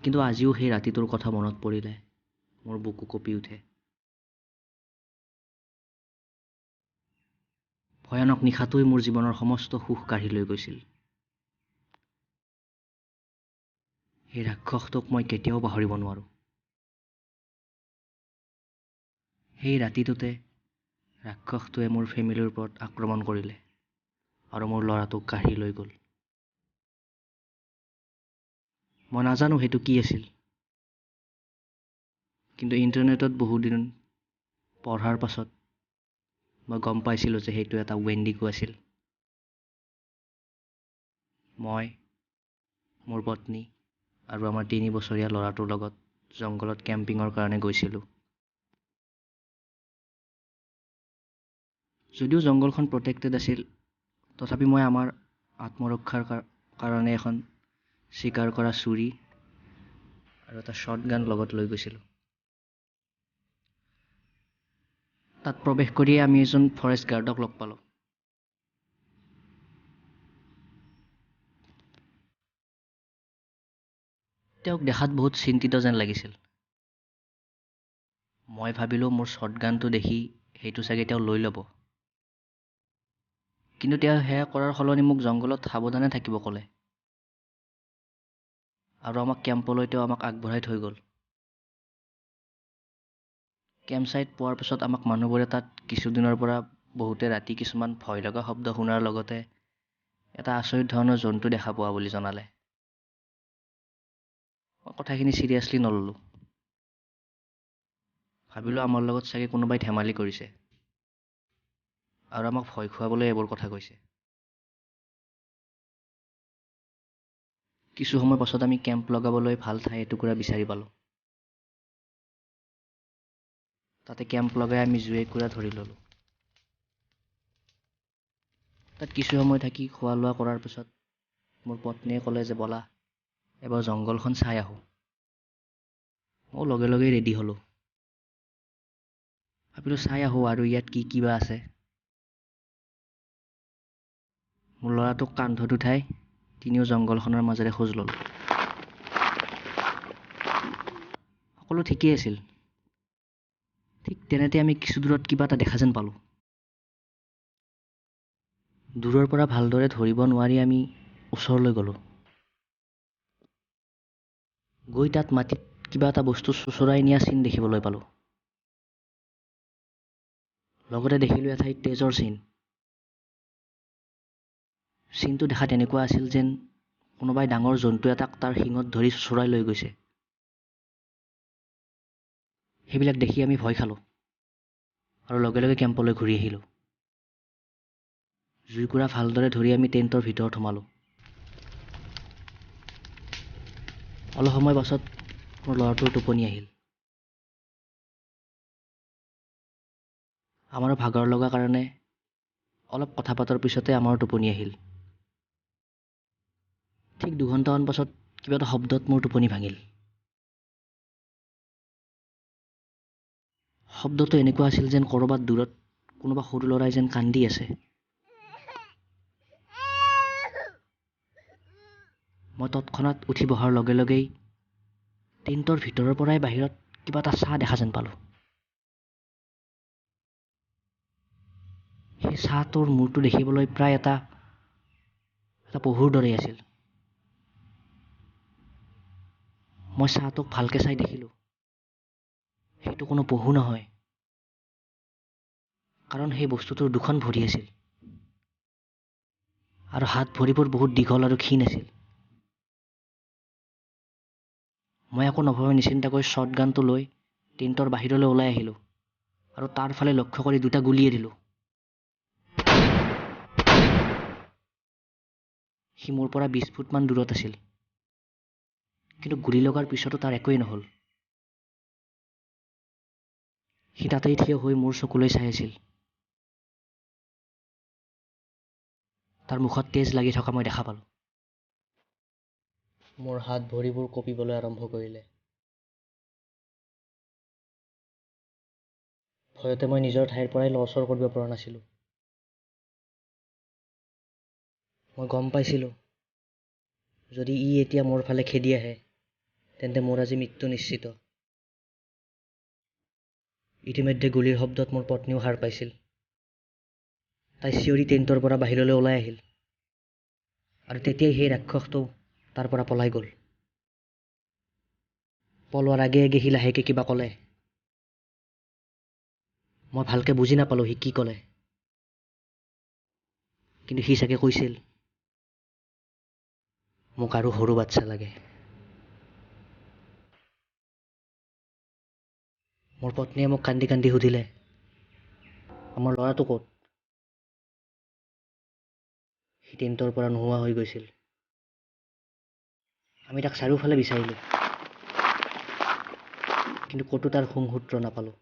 কিন্তু আজিও সেই ৰাতিটোৰ কথা মনত পৰিলে মোৰ বুকু কঁপি উঠে। ভয়ানক নিশাটোৱে মোৰ জীৱনৰ সমস্ত সুখ কাঢ়ি লৈ গৈছিল। সেই ৰাক্ষসটোক মই কেতিয়াও পাহৰিব নোৱাৰো। সেই ৰাতিটোতে ৰাক্ষসটোৱে মোৰ ফেমিলিৰ ওপৰত আক্ৰমণ কৰিলে আৰু মোৰ ল'ৰাটোক কাঢ়ি লৈ গ'ল। মই নাজানো সেইটো কি আছিল, কিন্তু ইণ্টাৰনেটত বহুদিন পঢ়াৰ পাছত মই গম পাইছিলোঁ যে সেইটো এটা ৱেণ্ডিগো আছিল। মই, মোৰ পত্নী আৰু আমাৰ 3 বছৰীয়া ল'ৰাটোৰ লগত জংঘলত কেম্পিঙৰ কাৰণে গৈছিলোঁ। যদিও জংঘলখন প্ৰটেক্টেড আছিল, তথাপি মই আমাৰ আত্মৰক্ষাৰ কাৰণে এখন চিকাৰ কৰা ছুৰী আৰু এটা শ্বটগান লগত লৈ গৈছিলোঁ। তাত প্ৰৱেশ কৰিয়ে আমি এজন ফৰেষ্ট গাৰ্ডক লগ পালোঁ। তেওঁক দেখাত বহুত চিন্তিত যেন লাগিছিল। মই ভাবিলোঁ মোৰ শ্বটগানটো দেখি সেইটো চাগে তেওঁ লৈ ল'ব, কিন্তু তেওঁ সেয়া কৰাৰ সলনি মোক জংঘলত সাৱধানে থাকিব ক'লে আৰু আমাক কেম্পলৈ তেওঁ আমাক আগবঢ়াই থৈ গ'ল। কেম্প ছাইট পোৱাৰ পিছত আমাক মানুহবোৰে তাত কিছুদিনৰ পৰা বহুতে ৰাতি কিছুমান ভয় লগা শব্দ শুনাৰ লগতে এটা আচৰিত ধৰণৰ জন্তু দেখা পোৱা বুলি জনালে। মই কথাখিনি চিৰিয়াছলি নল'লোঁ। ভাবিলোঁ আমাৰ লগত চাগে কোনোবাই ধেমালি কৰিছে আৰু আমাক ভয় খুৱাবলৈ এইবোৰ কথা কৈছে। কিছু সময় পাছত আমি কেম্প লগাবলৈ ভাল ঠাই এটুকুৰা বিচাৰি পালোঁ। তাতে কেম্প লগাই আমি জুই একুৰা ধৰি ল'লোঁ। তাত কিছু সময় থাকি খোৱা লোৱা কৰাৰ পিছত মোৰ পত্নীয়ে ক'লে যে ব'লা এবাৰ জংঘলখন চাই আহোঁ। মই লগে লগেই ৰেডি হ'লোঁ। ভাবিলোঁ চাই আহোঁ আৰু ইয়াত কি বা আছে। মোৰ ল'ৰাটোক কান্ধত উঠাই তিনিও জংঘলখনৰ মাজেৰে খোজ ল'লোঁ। সকলো ঠিকেই আছিল। ঠিক তেনেতে আমি কিছু দূৰত কিবা এটা দেখা যেন পালোঁ। দূৰৰ পৰা ভালদৰে ধৰিব নোৱাৰি আমি ওচৰলৈ গ'লোঁ। গৈ তাত মাটিত কিবা এটা বস্তু চোঁচৰাই নিয়া চিন দেখিবলৈ পালোঁ। লগতে দেখিলোঁ এঠাইত তেজৰ চিন। চিনটো দেখাত এনেকুৱা আছিল যেন কোনোবাই ডাঙৰ জন্তু এটাক তাৰ শিঙত ধৰি চোঁচৰাই লৈ গৈছে। সেইবিলাক দেখি আমি ভয় খালোঁ আৰু লগে লগে কেম্পলৈ ঘূৰি আহিলোঁ। জুইকুৰা ভালদৰে ধৰি আমি টেণ্টৰ ভিতৰত সোমালোঁ। অলপ সময় পাছত মোৰ ল'ৰাটোৰ টোপনি আহিল। আমাৰো ভাগৰ লগা কাৰণে অলপ কথা পতাৰ পিছতে আমাৰো টোপনি আহিল। ঠিক 2 ঘণ্টামান পাছত কিবা এটা শব্দত মোৰ টোপনি ভাঙিল। শব্দটো এনেকুৱা আছিল যেন ক'ৰবাত দূৰত কোনোবা সৰু ল'ৰাই যেন কান্দি আছে। মই তৎক্ষণাত উঠি বহাৰ লগে লগেই টেণ্টৰ ভিতৰৰ পৰাই বাহিৰত কিবা এটা ছাঁ দেখা যেন পালোঁ। সেই ছাঁটোৰ মূৰটো দেখিবলৈ প্ৰায় এটা পহুৰ দৰেই আছিল। মই ছাঁটোক ভালকৈ চাই দেখিলোঁ সেইটো কোনো পহু নহয়, কাৰণ সেই বস্তুটোৰ 2খন ভৰি আছিল আৰু হাত ভৰিবোৰ বহুত দীঘল আৰু ক্ষীণ আছিল। মই একো নভবা নিচিন্তাকৈ শ্বটগানটো লৈ টেণ্টৰ বাহিৰলৈ ওলাই আহিলোঁ আৰু তাৰ ফালে লক্ষ্য কৰি 2টা গুলীয়ে দিলোঁ। সি মোৰ পৰা 20 ফুটমান দূৰত আছিল, কিন্তু গুলী লগাৰ পিছতো তাৰ একোৱেই নহ'ল। সি তাতেই থিয় হৈ মোৰ চকুলৈ চাই আছিল। তাৰ মুখত তেজ লাগি থকা মই দেখা পালোঁ। মোৰ হাত ভৰিবোৰ কঁপিবলৈ আৰম্ভ কৰিলে। ভয়তে মই নিজৰ ঠাইৰ পৰাই লৰচৰ কৰিব পৰা নাছিলোঁ। মই গম পাইছিলোঁ যদি ই এতিয়া মোৰ ফালে খেদি আহে তেন্তে মোৰ আজি মৃত্যু নিশ্চিত। ইতিমধ্যে গুলীৰ শব্দত মোৰ পত্নীও সাৰ পাইছিল। তাই চিঞৰি টেণ্টৰ পৰা বাহিৰলৈ ওলাই আহিল আৰু তেতিয়াই সেই ৰাক্ষসটো তাৰ পৰা পলাই গ'ল। পলোৱাৰ আগে আগে সি লাহেকে কিবা ক'লে। মই ভালকে বুজি নাপালোঁ সি কি ক'লে, কিন্তু সি চাগে কৈছিল মোক আৰু সৰু বাচ্চা লাগে। মোৰ পত্নীয়ে মোক কান্দি কান্দি সুধিলে, আমাৰ ল'ৰাটো ক'ত? সি টেণ্টৰ পৰা নোহোৱা হৈ গৈছিল। আমি তাক চাৰিওফালে বিচাৰিলোঁ, কিন্তু ক'তো তাৰ শুংসূত্ৰ নাপালোঁ।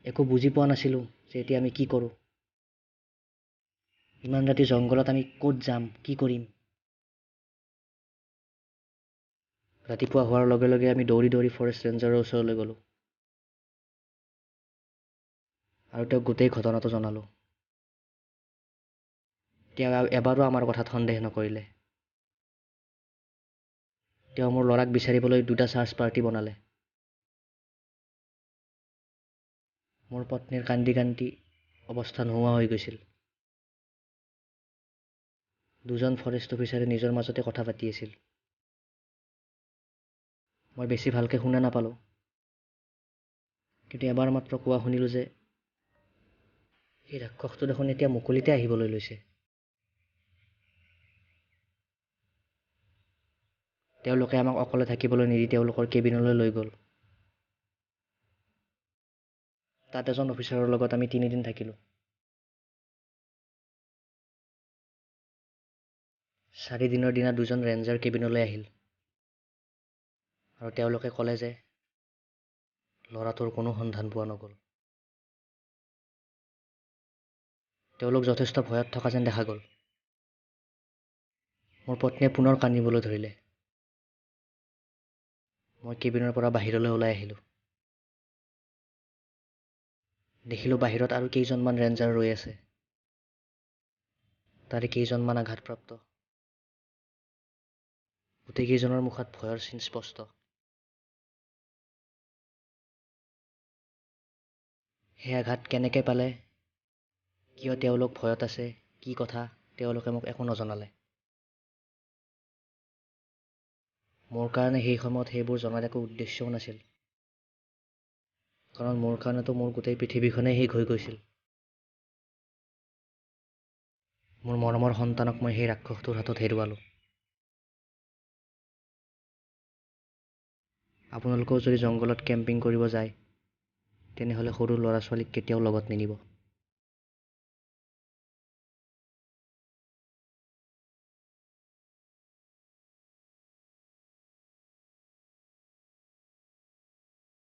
একো বুজি পোৱা নাছিলোঁ যে এতিয়া আমি কি কৰোঁ। ইমান ৰাতি জংঘলত আমি ক'ত যাম, কি কৰিম? ৰাতিপুৱা হোৱাৰ লগে লগে আমি দৌৰি দৌৰি ফৰেষ্ট ৰেঞ্জাৰৰ ওচৰলৈ গ'লোঁ আৰু তেওঁক গোটেই ঘটনাটো জনালোঁ। তেওঁ এবাৰো আমাৰ কথাত সন্দেহ নকৰিলে। তেওঁ মোৰ ল'ৰাক বিচাৰিবলৈ 2টা চাৰ্চ পাৰ্টি বনালে। মোৰ পত্নীৰ কান্দি কান্দি অৱস্থা নোহোৱা হৈ গৈছিল। 2জন ফৰেষ্ট অফিচাৰে নিজৰ মাজতে কথা পাতি আছিল। মই বেছি ভালকে শুনা নাপালোঁ, কিন্তু এবাৰ মাত্ৰ কোৱা শুনিলোঁ যে সেই ৰাক্ষসটো দেখোন এতিয়া মুকলিতে আহিবলৈ লৈছে। তেওঁলোকে আমাক অকলে থাকিবলৈ নিদি তেওঁলোকৰ কেবিনলৈ লৈ গ'ল। তাত এজন অফিচাৰৰ লগত আমি 3 দিন থাকিলোঁ। 4 দিনৰ দিনা 2জন ৰেঞ্জাৰ কেবিনলৈ আহিল আৰু তেওঁলোকে ক'লে যে ল'ৰাটোৰ কোনো সন্ধান পোৱা নগ'ল। তেওঁলোক যথেষ্ট ভয়ত থকা যেন দেখা গ'ল। মোৰ পত্নীয়ে পুনৰ কান্দিবলৈ ধৰিলে। মই কেবিনৰ পৰা বাহিৰলৈ ওলাই আহিলোঁ। দেখিলোঁ বাহিৰত আৰু কেইজনমান ৰেঞ্জাৰ ৰৈ আছে। তাৰে কেইজনমান আঘাতপ্ৰাপ্ত। গোটেইকেইজনৰ মুখত ভয়ৰ চিন স্পষ্ট। সেই আঘাত কেনেকে পালে, কিয় তেওঁলোক ভয়ত আছে, কি কথা, তেওঁলোকে মোক একো নজনালে। মোৰ কাৰণে সেই সময়ত সেইবোৰ জনাৰ একো উদ্দেশ্যও নাছিল, কাৰণ মোৰ কাৰণেতো মোৰ গোটেই পৃথিৱীখনেই শেষ হৈ গৈছিল। মোৰ মৰমৰ সন্তানক মই সেই ৰাক্ষসটোৰ হাতত হেৰুৱালোঁ। আপোনালোকেও যদি জংঘলত কেম্পিং কৰিব যায়, তেনেহ'লে সৰু ল'ৰা ছোৱালীক কেতিয়াও লগত নিনিব।